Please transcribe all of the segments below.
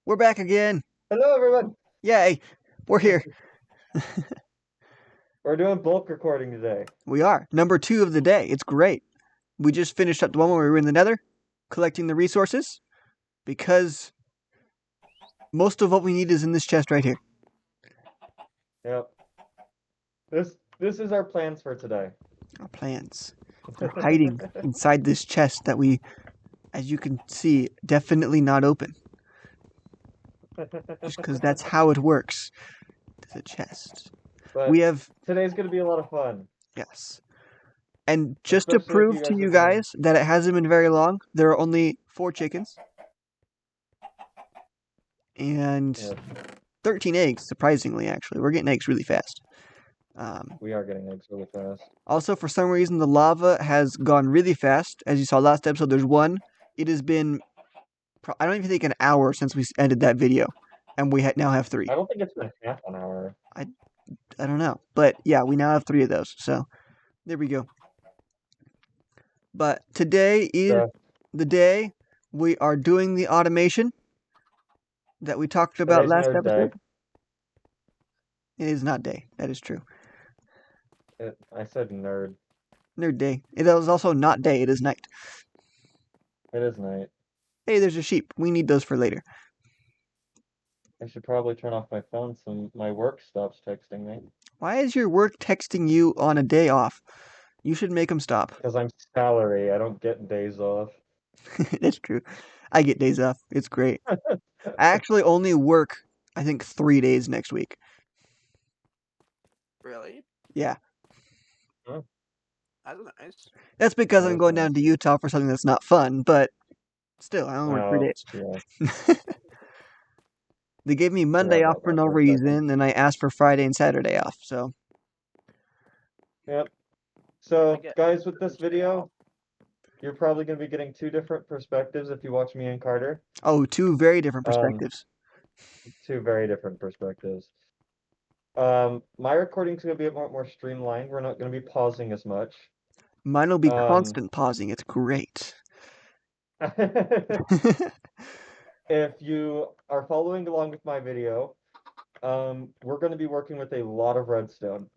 We're back again. Hello, everyone. Yay. We're here. We're doing bulk recording today. We are. Number 2 of the day. It's great. We just finished up the one where we were in the nether, collecting the resources, because most of what we need is in this chest right here. Yep. This is our plans for today. Our plans. They're hiding inside this chest that we, as you can see, definitely not open. Just because that's how it works. It's a chest. We But have, today's going to be a lot of fun, yes. And just to especially if prove you to guys you have been. guys that it hasn't been very long, there are only 4 chickens and Yep, 13 eggs, surprisingly, actually. We're getting eggs really fast. we are getting eggs really fast. Also, for some reason, the lava has gone really fast. As you saw last episode, there's one. It has been, I don't even think, an hour since we ended that video. And we now have 3. I don't think it's been half an hour. I, I don't know. But yeah, we now have 3 of those. So there we go. But today is So the day we are doing the automation that we talked about today's last nerd day. episode. It is not day. That is true. I said nerd. Nerd day. It is also not day. It is night. It is night. Hey, there's a sheep. We need those for later. I should probably turn off my phone so my work stops texting me. Why is your work texting you on a day off? You should make them stop. Because I'm salary. I don't get days off. That's true. I get days off. It's great. I actually only work, I think, 3 days next week. Really? Yeah. Huh? That's nice. That's because That I'm is going nice. down to Utah for something that's not fun, but still, I only work 3 Oh, days. yeah. They gave me Forgot Monday off about for that no for a second. reason, and I asked for Friday and Saturday off, so. Yep. I So, get guys, with this Thursday video, off. you're probably going to be getting 2 different perspectives if you watch me and Carter. Oh, 2 very different Um, perspectives. 2 very different perspectives. My recording's going to be a lot more streamlined. We're not going to be pausing as much. Mine will be Um, constant pausing. It's great. if you are following along with my video, we're going to be working with a lot of redstone.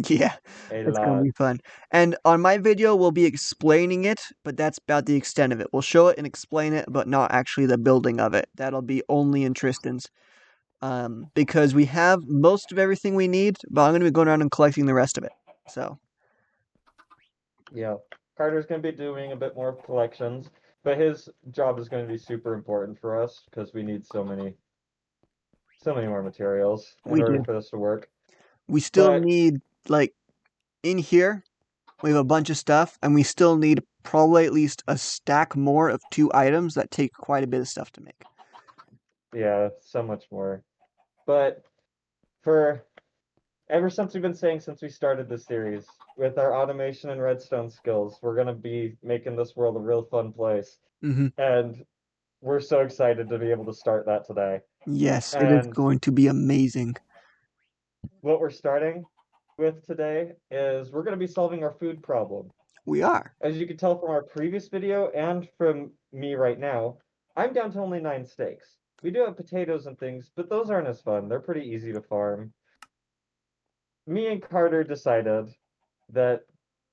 Yeah, A it's gonna lot. be fun. And on my video, we'll be explaining it, but that's about the extent of it. We'll show it and explain it, but not actually the building of it. That'll be only in Tristan's. Because we have most of everything we need, but I'm gonna be going around and collecting the rest of it. So, Yeah. Carter's going to be doing a bit more collections, but his job is going to be super important for us because we need so many more materials in we order do. for this to work. We still But need, like, in here, we have a bunch of stuff, and we still need probably at least a stack more of 2 items that take quite a bit of stuff to make. yeah, so much more. But for ever since we've been saying since we started this series, with our automation and redstone skills, we're gonna be making this world a real fun place. Hmm. And we're so excited to be able to start that today. Yes, it is And going to be amazing. what we're starting with today is we're gonna be solving our food problem. We are. As you can tell from our previous video and from me right now, I'm down to only 9 steaks. We do have potatoes and things, but those aren't as fun. They're pretty easy to farm. Me and Carter decided that,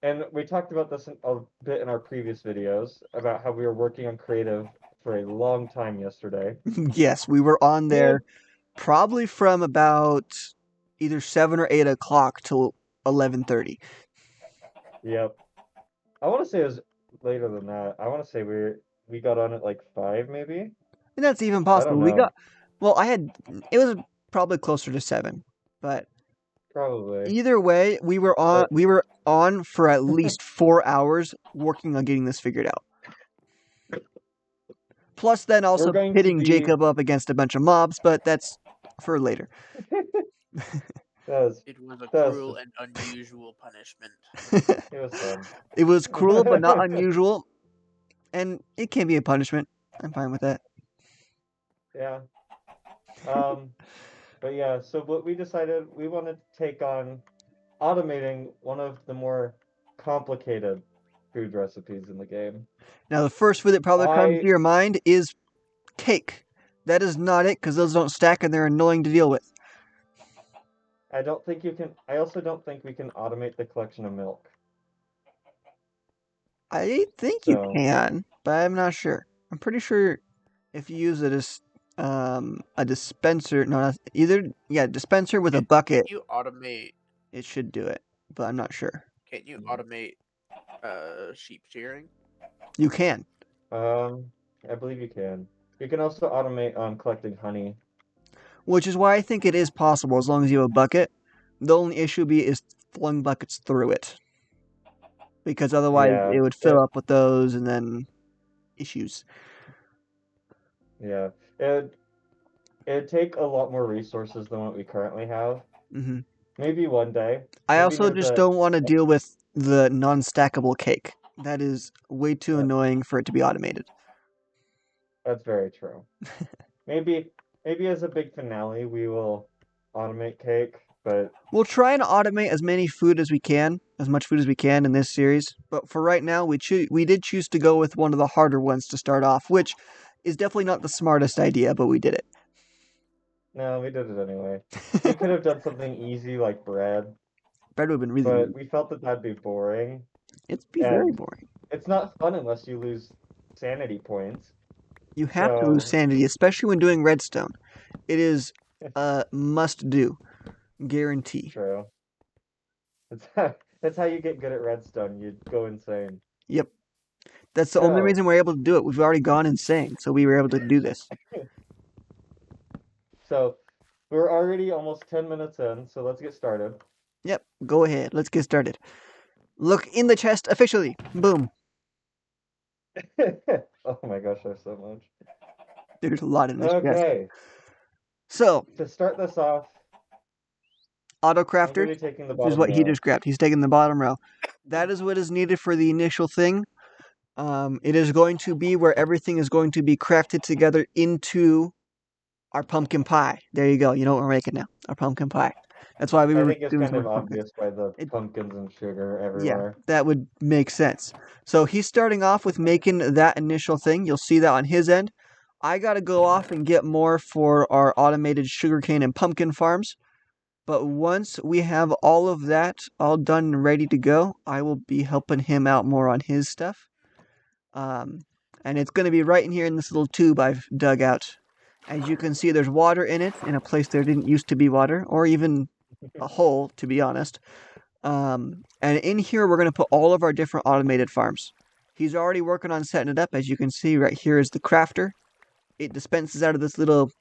and we talked about this a bit in our previous videos, about how we were working on creative for a long time yesterday. Yes, we were on Me and, there probably from about either 7 or 8 o'clock till 11:30. yep. I want to say it was later than that. I want to say we got on at like 5 maybe. And that's even I don't possible. We know. got, well, it was probably closer to 7. But Probably. either way, But we were on for at least 4 hours working on getting this figured out. Plus then we're also going to pitting be Jacob up against a bunch of mobs, but that's for later. that was It was a that was cruel just and unusual punishment. it was fun. It was cruel but not unusual, and it can be a punishment. I'm fine with that. Yeah. Um but yeah, so what we decided we wanted to take on automating one of the more complicated food recipes in the game. Now, the first food that probably comes to I your mind is cake. That is not it, because those don't stack and they're annoying to deal with. I don't think you can. I also don't think we can automate the collection of milk. I think you So can, but I'm not sure. I'm pretty sure if you use a dispenser, no, dispenser with a Can bucket, you automate? it should do it, but I'm not sure. Can you automate sheep shearing? You can. I believe you can. You can also automate collecting honey. Which is why I think it is possible as long as you have a bucket. The only issue is flung buckets through it. Because otherwise Yeah, it would fill up with those and then issues. yeah. It'd take a lot more resources than what we currently have. Hmm Maybe one day. I Maybe also near just the. don't want to deal with the non-stackable cake. That is way too Yeah, annoying for it to be automated. that's very true. Maybe maybe as a big finale we will automate cake, but We'll try and automate as many food as we can, as much food as we can in this series. But for right now, we did choose to go with one of the harder ones to start off, which is definitely not the smartest idea, but we did it. no, we did it anyway. We could have done something easy like bread, Bread would have been really but easy. we felt that that'd be boring, It'd be very and boring. it's not fun unless you lose sanity points. You have to lose So, sanity, especially when doing redstone. It is a must do, guarantee. true. That's how you get good at redstone. You go insane. Yep. That's the only So, reason we're able to do it. We've already gone insane, so we were able to do this. so we're already almost 10 minutes in, so let's get started. Yep, go ahead. Let's get started. Look in the chest officially. Boom. Oh my gosh, there's so much. There's a lot in this chest. Okay, So, to start this off, auto I'm going crafter, to be taking the which is bottom what he row. just grabbed. He's taking the bottom row. That is what is needed for the initial thing. It is going to be where everything is going to be crafted together into our pumpkin pie. There you go. You know what we're making now. Our pumpkin pie. That's why we I were think it's doing so kind of much pumpkins. obvious by the It, pumpkins and sugar yeah, everywhere. that would make sense. So he's starting off with making that initial thing. You'll see that on his end. I got to go off and get more for our automated sugarcane and pumpkin farms. But once we have all of that all done and ready to go, I will be helping him out more on his stuff. Um, and it's going to be right in here in this little tube I've dug out. As you can see, there's water in it in a place there didn't used to be water, or even a hole, to be honest. And in here, we're going to put all of our different automated farms. He's already working on setting it up. As you can see, right here is the crafter. It dispenses out of this little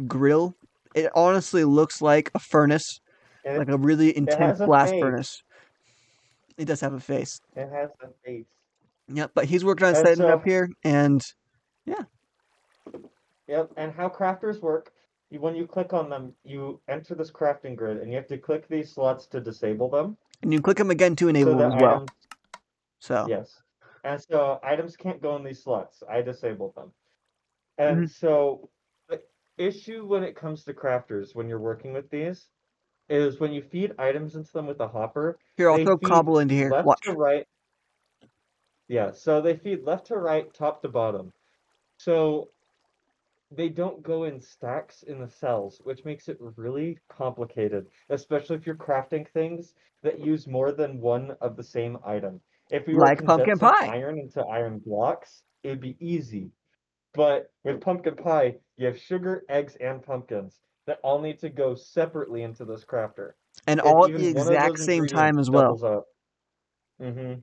grill. It honestly looks like a furnace, And like a really it intense has a blast face. furnace. It does have a face. It has a face. Yep, but he's working on And setting it up so, here, and yeah, yep, and how crafters work, when you click on them, you enter this crafting grid, and you have to click these slots to disable them, and you click him again to so enable them that as well. items, So, yes. And so items can't go in these slots. I disabled them. And mhm. so the issue when it comes to crafters, when you're working with these, is when you feed items into them with a hopper, Here, I'll they throw feed cobble into here. left to Watch. right. Yeah, so they feed left to right, top to bottom. So they don't go in stacks in the cells, which makes it really complicated, especially if you're crafting things that use more than one of the same item. If we were Like pumpkin condensing pie. iron into iron blocks, it would be easy. But with pumpkin pie, you have sugar, eggs, and pumpkins that all need to go separately into this crafter. And If all at the even one of exact those same time ingredients as well. doubles up, hmm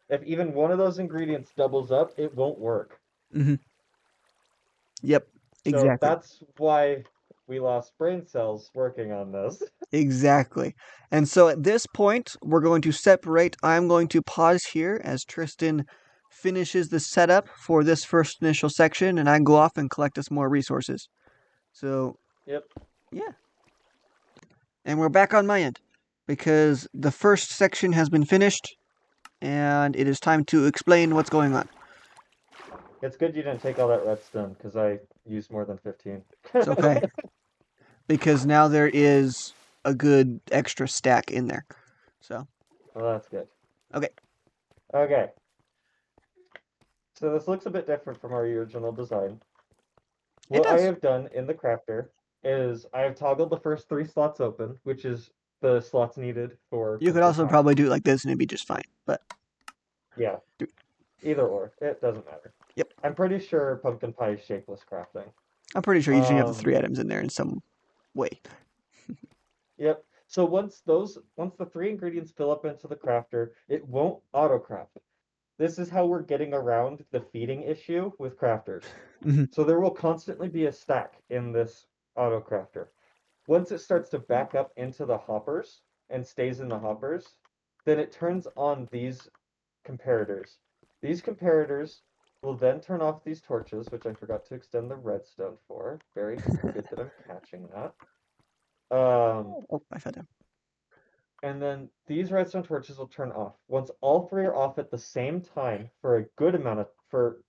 if even one of those ingredients doubles up, it won't work. Hmm Yep, So exactly. that's why we lost brain cells working on this. Exactly. And so at this point, we're going to separate. I'm going to pause here as Tristan finishes the setup for this first initial section, and I go off and collect us more resources. So, Yep. yeah. And we're back on my end because the first section has been finished, and it is time to explain what's going on. It's good you didn't take all that redstone because I used more than 15. It's okay because now there is a good extra stack in there. So, Well, that's good. okay. Okay. So this looks a bit different from our original design. It What I does. have done in the crafter is I have toggled the first 3 slots open, which is the slots needed for You could crystal also power. probably do it like this and it'd be just fine. But Yeah, either or, it doesn't matter. Yep. I'm pretty sure pumpkin pie is shapeless crafting. I'm pretty sure you just need to have the 3 items in there in some way. Yep. So once the 3 ingredients fill up into the crafter, it won't auto craft. This is how we're getting around the feeding issue with crafters. Mhm. So there will constantly be a stack in this auto crafter. Once it starts to back up into the hoppers and stays in the hoppers, then it turns on these comparators. These comparators will then turn off these torches, which I forgot to extend the redstone for. Very good that I'm catching that. Oh, I fell down. And then these redstone torches will turn off. Once all 3 are off at the same time for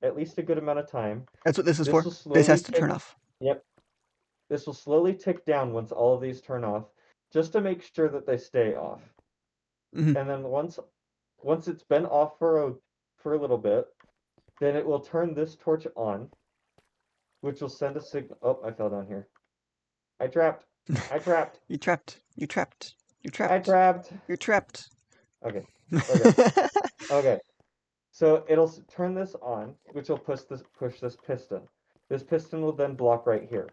at least a good amount of time, That's what this is this for. will This slowly has to tick. turn off. Yep. This will slowly tick down once all of these turn off, just to make sure that they stay off. Mhm. And then once it's been off for a little bit, then it will turn this torch on, which will send a signal. Oh, I fell down here. I trapped. I trapped. You're trapped. You're trapped. You're I trapped. trapped. You're trapped. Okay. Okay. Okay. So it'll turn this on, which will push this piston. This piston will then block right here.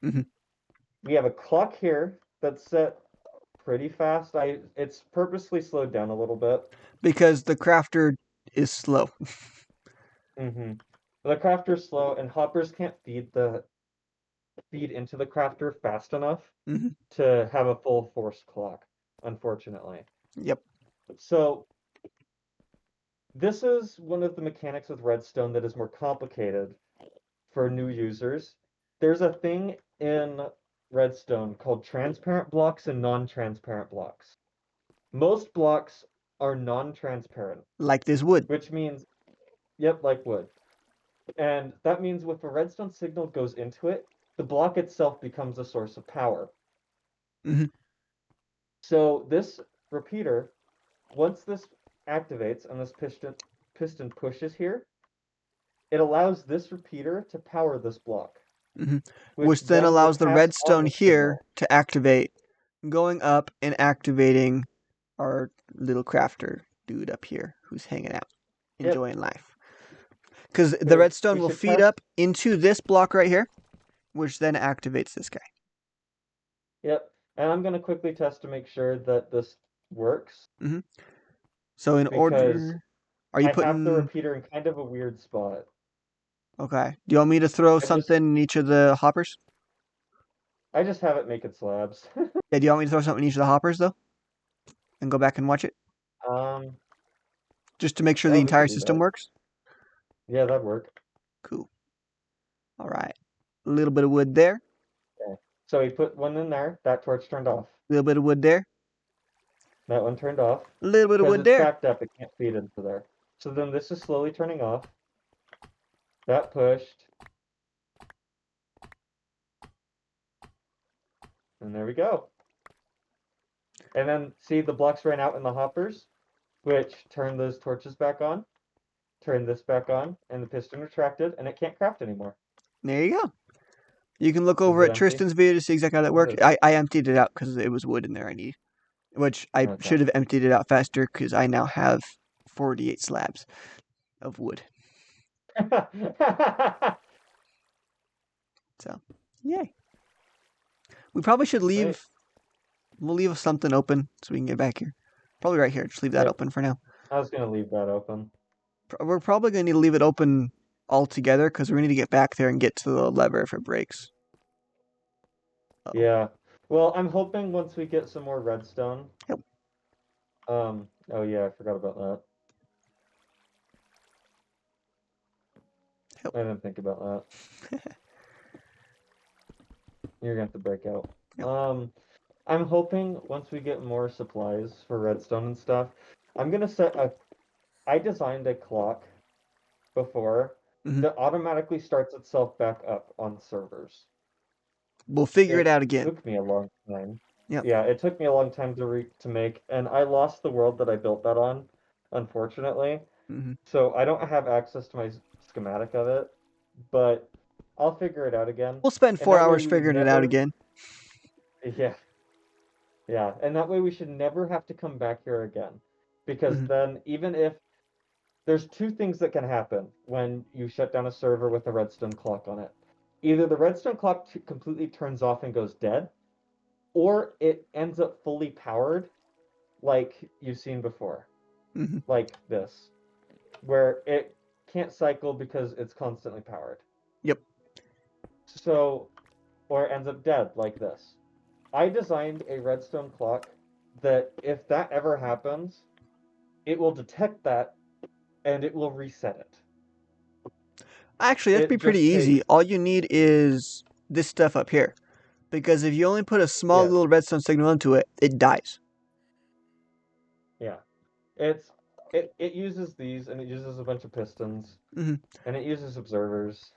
Mhm. We have a clock here that's set pretty fast. It's purposely slowed down a little bit. Because the crafter is slow. Mm-hmm. The crafter's slow, and hoppers can't feed into the crafter fast enough Mhm. to have a full force clock, unfortunately. Yep. So this is one of the mechanics with redstone that is more complicated for new users. There's a thing in redstone called transparent blocks and non-transparent blocks. Most blocks are non-transparent, Like this wood. which means, yep, like wood. And that means if a redstone signal goes into it, the block itself becomes a source of power. Mhm. So this repeater, once this activates and this piston pushes here, it allows this repeater to power this block, Mhm. which Which then then will allows the pass on redstone the here signal. to activate, going up and activating our little crafter dude up here who's hanging out, Yep. enjoying life. Because the So redstone we will should feed test. up into this block right here, which then activates this guy. Yep. And I'm going to quickly test to make sure that this works Mhm. So in because order, are you I have the putting? repeater in kind of a weird spot. Okay. Do you want me to throw I just something in each of the hoppers? I just have it make it slabs. Yeah. Do you want me to throw something in each of the hoppers though, and go back and watch it, um, just to make sure the oh, we could entire do system that. works? Yeah, that'd work. Cool. All right. A little bit of wood there. Okay. So we put one in there. That torch turned off. A little bit of wood there. That one turned off A little bit of because wood it's there. backed up. It can't feed into there. So then this is slowly turning off. That pushed. And there we go. And then see the blocks ran out in the hoppers, which turned those torches back on, turned this back on, and the piston retracted, and it can't craft anymore. There you go. You can look Is over it at empty? Tristan's video to see exactly how that It worked. is. I emptied it out because it was wood in there I need, which I Okay. should have emptied it out faster because I now have 48 slabs of wood. So, yay. We probably should Sweet. we'll leave something open so we can get back here. Probably right here. Just leave that Yep. open for now. I was gonna leave that open. We're probably going to need to leave it open altogether because we're going to need to get back there and get to the lever if it breaks. Uh-oh. Yeah. Well, I'm hoping once we get some more redstone. Yep. Oh yeah, I forgot about that. Yep. I didn't think about that. You're gonna have to break out. Yep. I'm hoping once we get more supplies for redstone and stuff, I'm gonna set a. I designed a clock before Mhm. that automatically starts itself back up on servers. We'll figure it It out again. took me a long time. Yep. Yeah, it took me a long time to make, and I lost the world that I built that on, unfortunately. Mhm. So I don't have access to my schematic of it, but I'll figure it out again. We'll spend And 4 that way hours we figuring it out never, again. yeah, yeah. And that way we should never have to come back here again. Because Mhm. then even if there's two things that can happen when you shut down a server with a redstone clock on it. Either the redstone clock completely turns off and goes dead, or it ends up fully powered like you've seen before. Mhm. Like this, where it can't cycle because it's constantly powered. Yep. So, or it ends up dead like this. I designed a redstone clock that if that ever happens, it will detect that and it will reset it. Actually, that'd It be pretty just easy. takes, All you need is this stuff up here. Because if you only put a small yes, little redstone signal into it, it dies. yeah. It uses these and it uses a bunch of pistons Hmm. and it uses observers.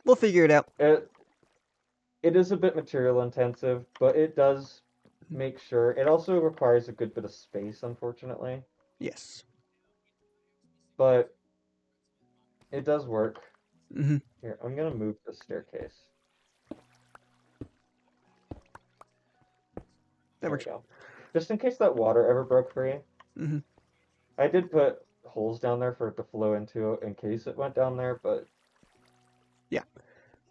We'll figure it out. It is a bit material intensive, but it does make sure. It also requires a good bit of space, unfortunately, Yes. but it does work. Hmm. Here, I'm gonna move the staircase. That There we works. go. Just in case that water ever broke free, Hmm. I did put holes down there for it to flow into in case it went down there, but Yeah.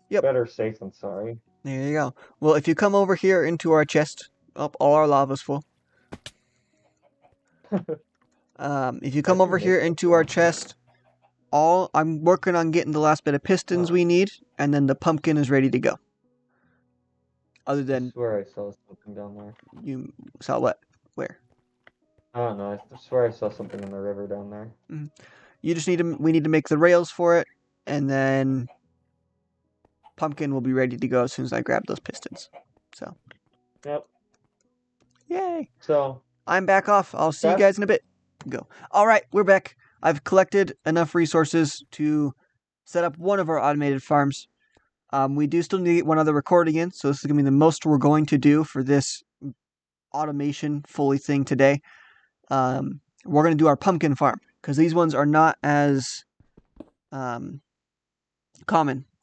Yep. better safe than sorry. There you go. Well, if you come over here into our chest, up all our lava's full. If you come How'd you over here make that into our though? chest, I'm working on getting the last bit of pistons Oh, we need, and then the pumpkin is ready to go. Other I than swear I saw something down there. you saw what? Where? I don't know. I swear I saw something in the river down there. You just need to. We need to make the rails for it, and then pumpkin will be ready to go as soon as I grab those pistons. So, Yep. yay! So I'm back off. I'll see you that's guys in a bit. Go. All right, we're back. I've collected enough resources to set up one of our automated farms. We do still need to get one other recording in, so this is going to be the most we're going to do for this automation fully thing today. We're going to do our pumpkin farm because these ones are not as common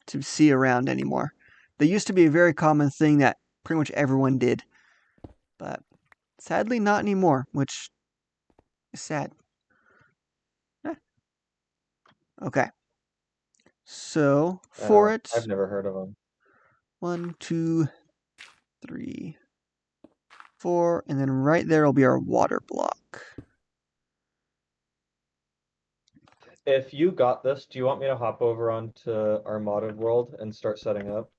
to see around anymore. They used to be a very common thing that pretty much everyone did, but sadly not anymore, which is sad. Okay, so for it, I've never heard of them. 1, 2, 3, 4, and then right there will be our water block. If you got this, do you want me to hop over onto our modded world and start setting up?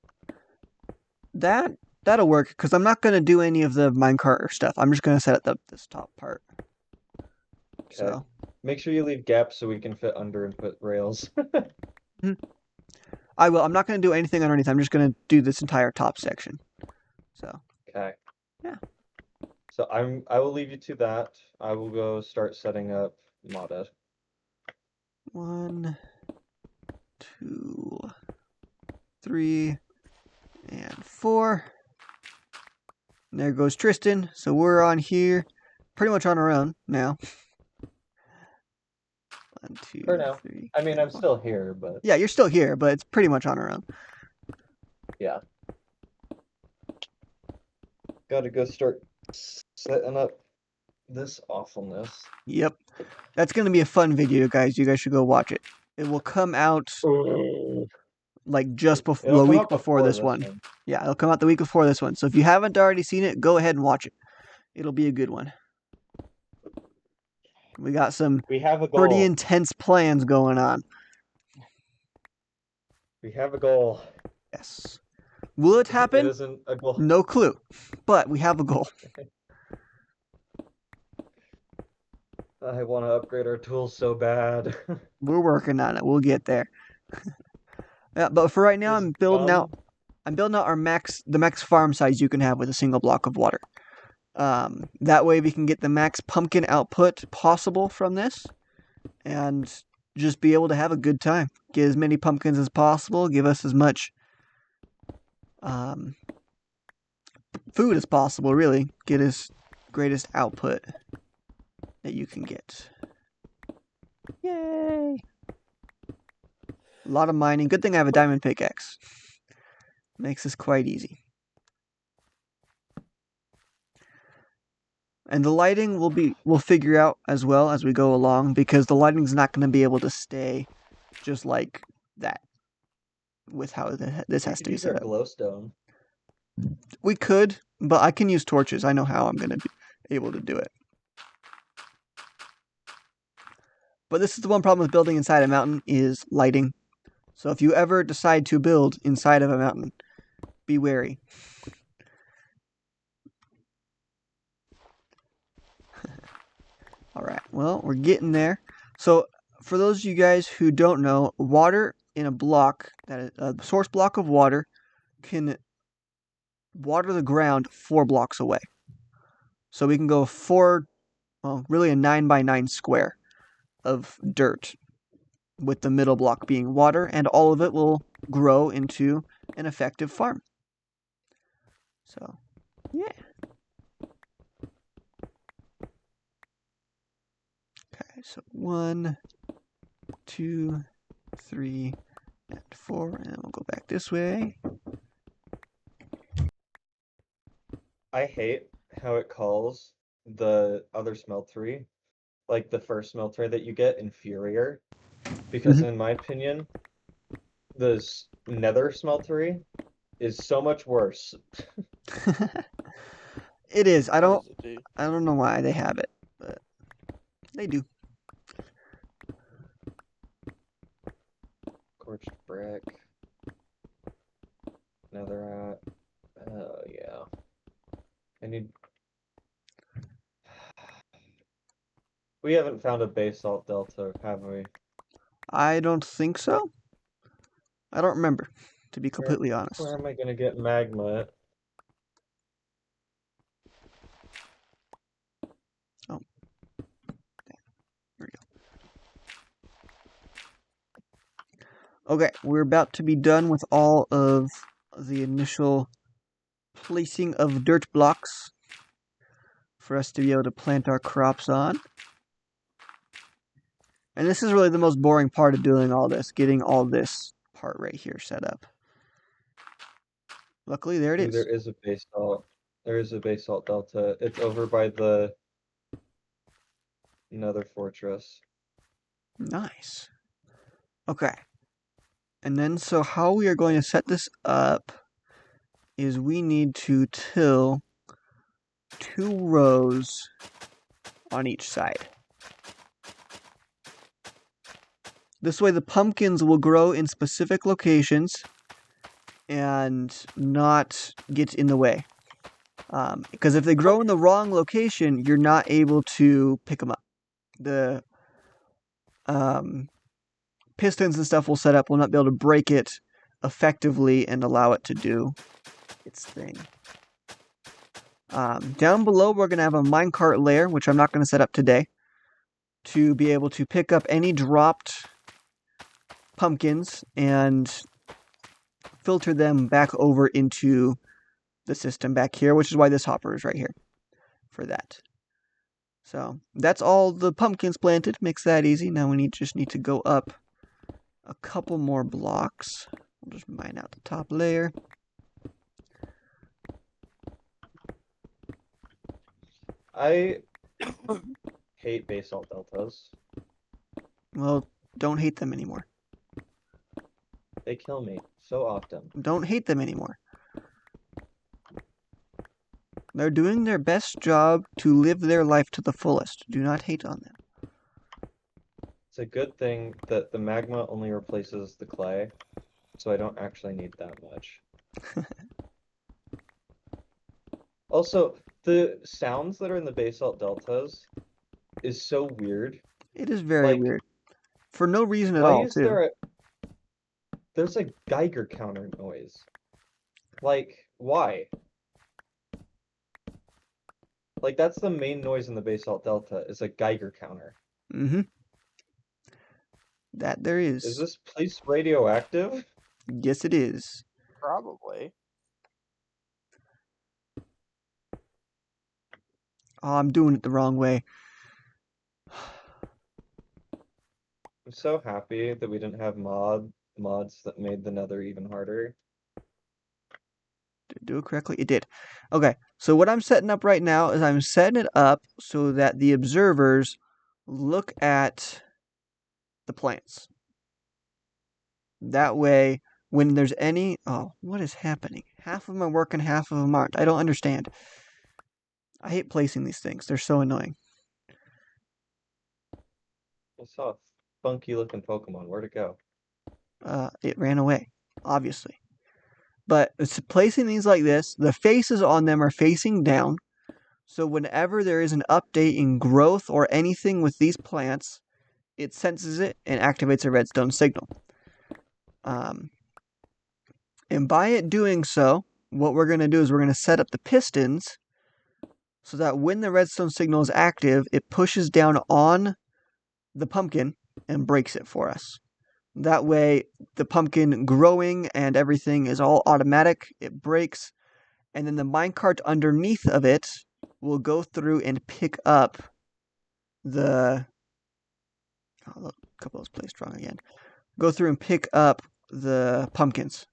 That'll work because I'm not going to do any of the minecart stuff. I'm just going to set up this top part. Okay. So Make sure you leave gaps so we can fit under and put rails. I will. I'm not going to do anything underneath. I'm just going to do this entire top section. So Okay. yeah. So I will leave you to that. I will go start setting up modded. 1, 2, 3, and 4. And there goes Tristan. So we're on here, pretty much on our own now. 1, 2, For now. 3. I mean, and I'm 4. still here, but Yeah, you're still here, but it's pretty much on our own. yeah. Gotta go start setting up this awfulness. Yep. That's going to be a fun video, guys. You guys should go watch it. It will come out like just It'll the come week out before this this one. Yeah, it'll come out the week before this one. So if you haven't already seen it, go ahead and watch it. It'll be a good one. We got some We have a pretty goal. intense plans going on. We have a goal. Yes. Will it It happen? isn't a goal. No clue. But we have a goal. I want to upgrade our tools so bad. We're working on it. We'll get there. Yeah, but for right now, This I'm building out our the max farm size you can have with a single block of water. That way we can get the max pumpkin output possible from this, and just be able to have a good time. Get as many pumpkins as possible. Give us as much food as possible. Really, get as greatest output that you can get. Yay! A lot of mining. Good thing I have a diamond pickaxe. Makes this quite easy. And the lighting we'll figure out as well as we go along, because the lighting's not going to be able to stay just like that with how this We has could to be use our set up. glowstone. We could, but I can use torches. I know how I'm going to be able to do it. But this is the one problem with building inside a mountain is lighting. So if you ever decide to build inside of a mountain, be wary. All right, well, we're getting there. So for those of you guys who don't know, water in a block, that is a source block of water, can water the ground 4 blocks away. So we can go really a 9 by 9 square of dirt, with the middle block being water, and all of it will grow into an effective farm. So, yeah. Okay, so 1, 2, 3, and 4, and we'll go back this way. I hate how it calls the other smeltery, like the first smeltery that you get, inferior. Because in my opinion, the nether smeltery is so much worse. It is. I What don't does it do? I don't know why they have it, but they do. Scorched brick. Netherite. Oh yeah. I need. We haven't found a basalt delta, have we? I don't think so. I don't remember, to be completely Where honest. am I gonna get magma? Oh, there we go. Okay, we're about to be done with all of the initial placing of dirt blocks for us to be able to plant our crops on. And this is really the most boring part of doing all this, getting all this part right here set up. Luckily, there it Ooh, is. there is a basalt. There is a basalt delta. It's over by the nether fortress. Nice. Okay. And then, so how we are going to set this up is we need to till 2 rows on each side. This way the pumpkins will grow in specific locations and not get in the way. Because if they grow in the wrong location, you're not able to pick them up. The pistons and stuff we'll set up will not be able to break it effectively and allow it to do its thing. Down below, we're going to have a minecart layer, which I'm not going to set up today, to be able to pick up any dropped pumpkins and filter them back over into the system back here, which is why this hopper is right here for that. So that's all the pumpkins planted. Makes that easy. Now we just need to go up a couple more blocks. We'll just mine out the top layer. I hate basalt deltas. Well, don't hate them anymore. They kill me so often. Don't hate them anymore. They're doing their best job to live their life to the fullest. Do not hate on them. It's a good thing that the magma only replaces the clay, so I don't actually need that much. Also, the sounds that are in the basalt deltas is so weird. It is very Like, weird. For no reason at why all, is too. there's a Geiger counter noise? Like, why? Like, that's the main noise in the basalt delta, is a Geiger counter. Mm-hmm. That there is. Is this place radioactive? Yes, it is. Probably. Oh, I'm doing it the wrong way. I'm so happy that we didn't have mods that made the nether even harder. it do it correctly? It did. Okay, so what I'm setting up right now is I'm setting it up so that the observers look at the plants. That way, when there's any... Oh, what is happening? Half of them are working, half of them aren't. I don't understand. I hate placing these things. They're so annoying. I saw a funky looking Pokemon. Where'd it go? It ran away, obviously. But it's placing these like this, the faces on them are facing down. So whenever there is an update in growth or anything with these plants, it senses it and activates a redstone signal. And by it doing so, what we're going to do is we're going to set up the pistons so that when the redstone signal is active, it pushes down on the pumpkin and breaks it for us. That way, the pumpkin growing and everything is all automatic. It breaks, and then the minecart underneath of it will go through and pick up the... Oh, a couple of those placed wrong again. Go through and pick up the pumpkins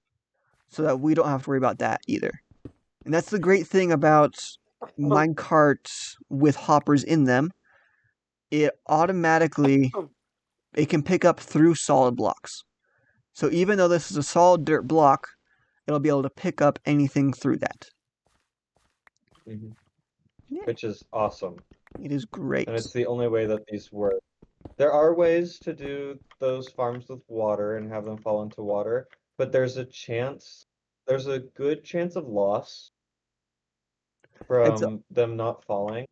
so that we don't have to worry about that either. And that's the great thing about minecarts with hoppers in them. It automatically... It can pick up through solid blocks. So even though this is a solid dirt block, it'll be able to pick up anything through that. Mm-hmm. Yeah. Which is awesome. It is great. And it's the only way that these work. There are ways to do those farms with water and have them fall into water, but there's a good chance of loss from them not falling.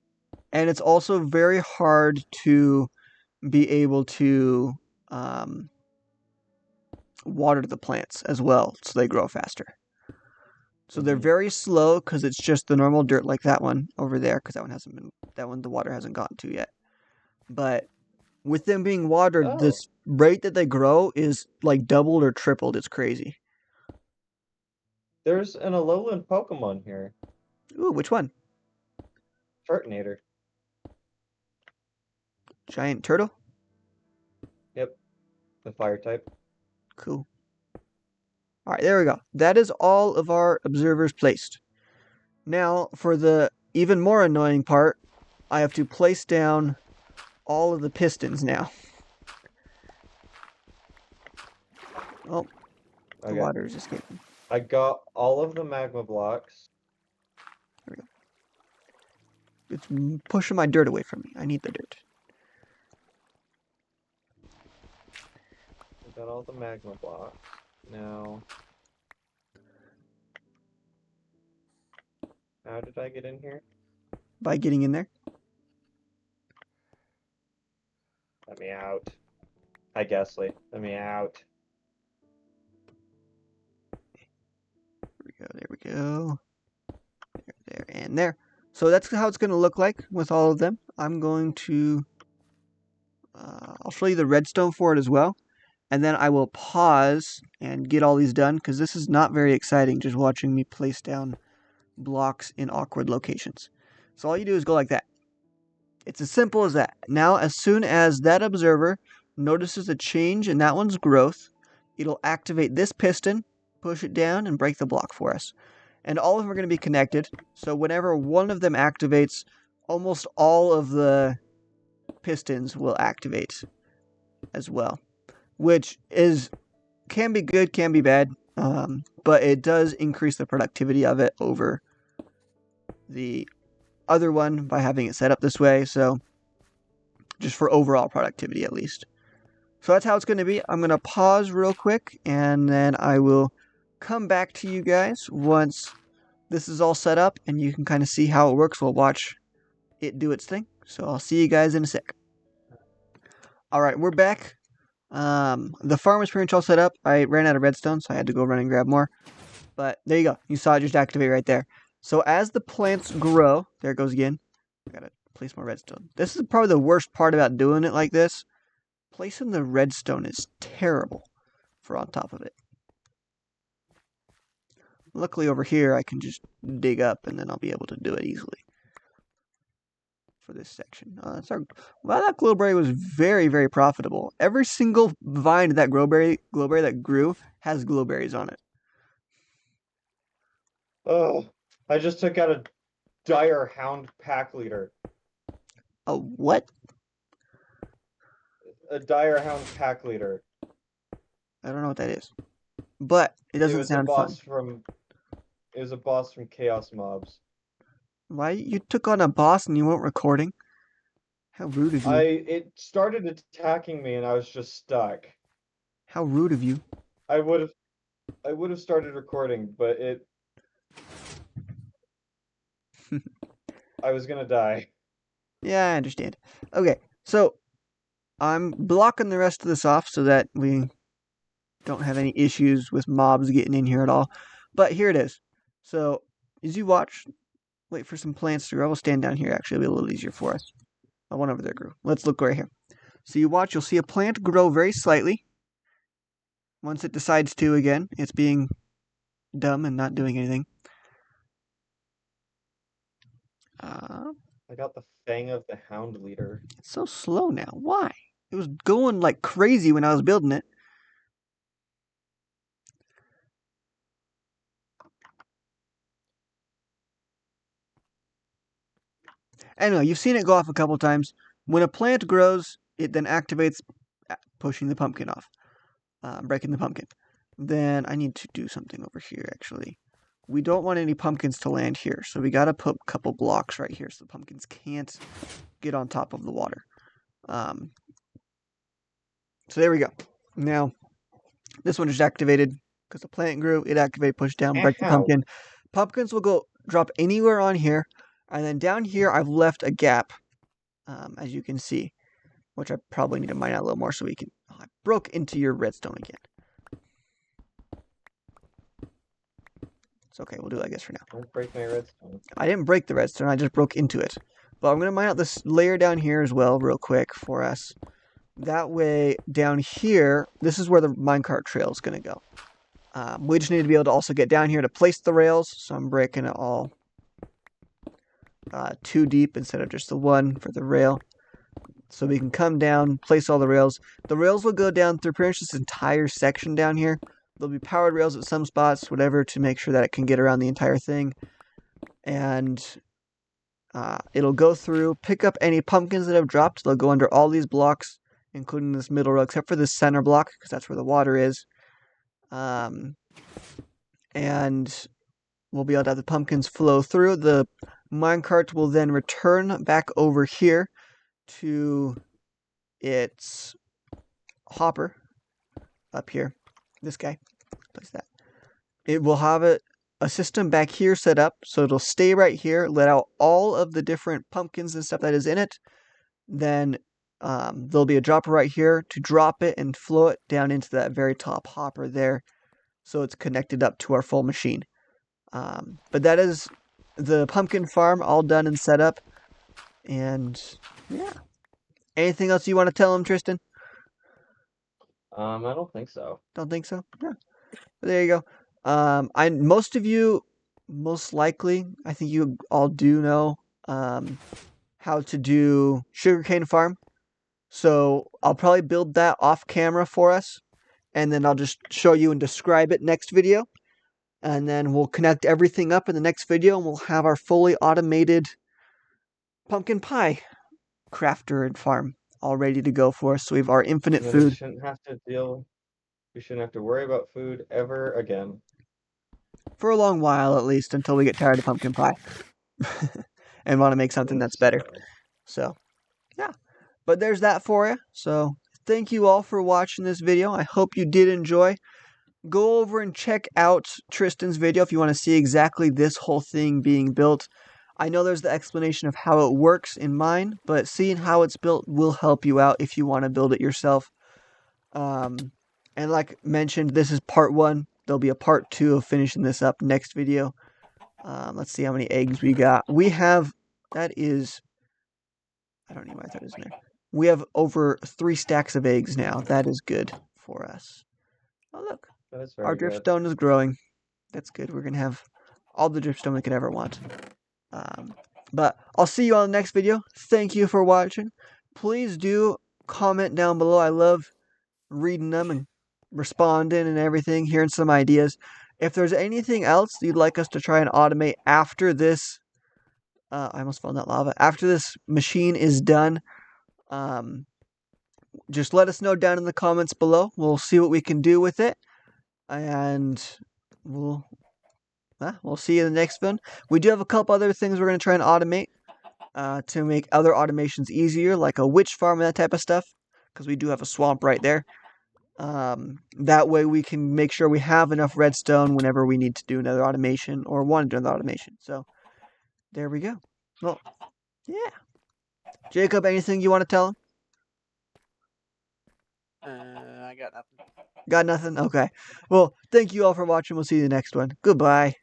And it's also very hard to be able to water the plants as well, so they grow faster. So they're very slow because it's just the normal dirt like that one over there, because that one the water hasn't gotten to yet. But with them being watered, this rate that they grow is like doubled or tripled. It's crazy. There's an Alolan Pokemon here. Ooh, which one? Turtonator. Giant turtle? Yep. The fire type. Cool. Alright, there we go. That is all of our observers placed. Now, for the even more annoying part, I have to place down all of the pistons now. Oh, the water is escaping. I got all of the magma blocks. There we go. It's pushing my dirt away from me. I need the dirt. I got all the magma blocks. Now, how did I get in here? By getting in there. Let me out. Hi, Ghastly. Let me out. There we go. There, and there. So that's how it's going to look like with all of them. I'm going to... I'll show you the redstone for it as well. And then I will pause and get all these done, because this is not very exciting, just watching me place down blocks in awkward locations. So all you do is go like that. It's as simple as that. Now, as soon as that observer notices a change in that one's growth, it'll activate this piston, push it down, and break the block for us. And all of them are going to be connected, so whenever one of them activates, almost all of the pistons will activate as well. Which can be good, can be bad, but it does increase the productivity of it over the other one by having it set up this way, so just for overall productivity at least. So that's how it's going to be. I'm going to pause real quick, and then I will come back to you guys once this is all set up, and you can kind of see how it works. We'll watch it do its thing. So I'll see you guys in a sec. Alright, we're back. The farm was pretty much all set up. I ran out of redstone, so I had to go run and grab more. But there you go. You saw it just activate right there. So as the plants grow, there it goes again. Gotta place more redstone. This is probably the worst part about doing it like this. Placing the redstone is terrible for on top of it. Luckily over here I can just dig up and then I'll be able to do it easily. For this section. Well, that glowberry was very, very profitable. Every single vine of that glowberry that grew has glowberries on it. Oh, I just took out a dire hound pack leader. A what? A dire hound pack leader. I don't know what that is. But it It doesn't was a sound fun. boss from it was a boss from Chaos Mobs. Why you took on a boss and you weren't recording? How rude of you. It started attacking me and I was just stuck. How rude of you. I would have I would have started recording, but I was gonna die. Yeah, I understand. Okay, so I'm blocking the rest of this off so that we don't have any issues with mobs getting in here at all. But here it is. So as you watch, wait for some plants to grow. We'll stand down here. Actually, it'll be a little easier for us. Oh, one over there grew. Let's look right here. So you watch, you'll see a plant grow very slightly. Once it decides to again, it's being dumb and not doing anything. I got the Fang of the Hound leader. It's so slow now. Why? It was going like crazy when I was building it. Anyway, you've seen it go off a couple times. When a plant grows, it then activates pushing the pumpkin off, breaking the pumpkin. Then I need to do something over here, actually. We don't want any pumpkins to land here, so we gotta put a couple blocks right here so the pumpkins can't get on top of the water. So there we go. Now, this one just activated because the plant grew. It activated, push down, break the Ow. pumpkin. Pumpkins will go drop anywhere on here. And then down here, I've left a gap, as you can see, which I probably need to mine out a little more so we can... Oh, I broke into your redstone again. It's okay. We'll do it, I guess, for now. Don't break my redstone. I didn't break the redstone. I just broke into it. But I'm going to mine out this layer down here as well real quick for us. That way, down here, this is where the minecart trail is going to go. We just need to be able to also get down here to place the rails. So I'm breaking it all 2 deep instead of just the 1 for the rail. So we can come down, place all the rails. The rails will go down through pretty much this entire section down here. There'll be powered rails at some spots, whatever, to make sure that it can get around the entire thing. And it'll go through, pick up any pumpkins that have dropped. They'll go under all these blocks, including this middle row, except for this center block, because that's where the water is. And we'll be able to have the pumpkins flow through. The minecart will then return back over here to its hopper up here. This guy. Place that. It will have a system back here set up, so it'll stay right here, let out all of the different pumpkins and stuff that is in it. Then there'll be a dropper right here to drop it and flow it down into that very top hopper there, so it's connected up to our full machine. But that is the pumpkin farm all done and set up. And yeah. Anything else you want to tell him, Tristan? I don't think so. Don't think so? Yeah. There you go. Most of you, most likely, I think you all do know how to do sugarcane farm. So I'll probably build that off camera for us. And then I'll just show you and describe it next video. And then we'll connect everything up in the next video and we'll have our fully automated pumpkin pie crafter and farm all ready to go for us. So we have our infinite And then food. we shouldn't have to worry about food ever again. For a long while, at least, until we get tired of pumpkin pie. And want to make something that's better. So, yeah. But there's that for you. So, thank you all for watching this video. I hope you did enjoy. Go over and check out Tristan's video if you want to see exactly this whole thing being built. I know there's the explanation of how it works in mine, but seeing how it's built will help you out if you want to build it yourself. And like mentioned, this is part 1. There'll be a part 2 of finishing this up next video. Let's see how many eggs we got. We have, that is, I don't know why that is in there. We have over 3 stacks of eggs now. That is good for us. Oh, look. Our dripstone is growing. That's good. We're going to have all the dripstone we could ever want. But I'll see you on the next video. Thank you for watching. Please do comment down below. I love reading them and responding and everything, hearing some ideas. If there's anything else you'd like us to try and automate after this, I almost found that lava. After this machine is done, um, just let us know down in the comments below. We'll see what we can do with it, and we'll see you in the next one. We do have a couple other things we're going to try and automate to make other automations easier, like a witch farm and that type of stuff, because we do have a swamp right there. That way we can make sure we have enough redstone whenever we need to do another automation or want to do another automation. So there we go. Well, yeah. Jacob, anything you want to tell him? I got nothing. Got nothing? Okay. Well, thank you all for watching. We'll see you in the next one. Goodbye.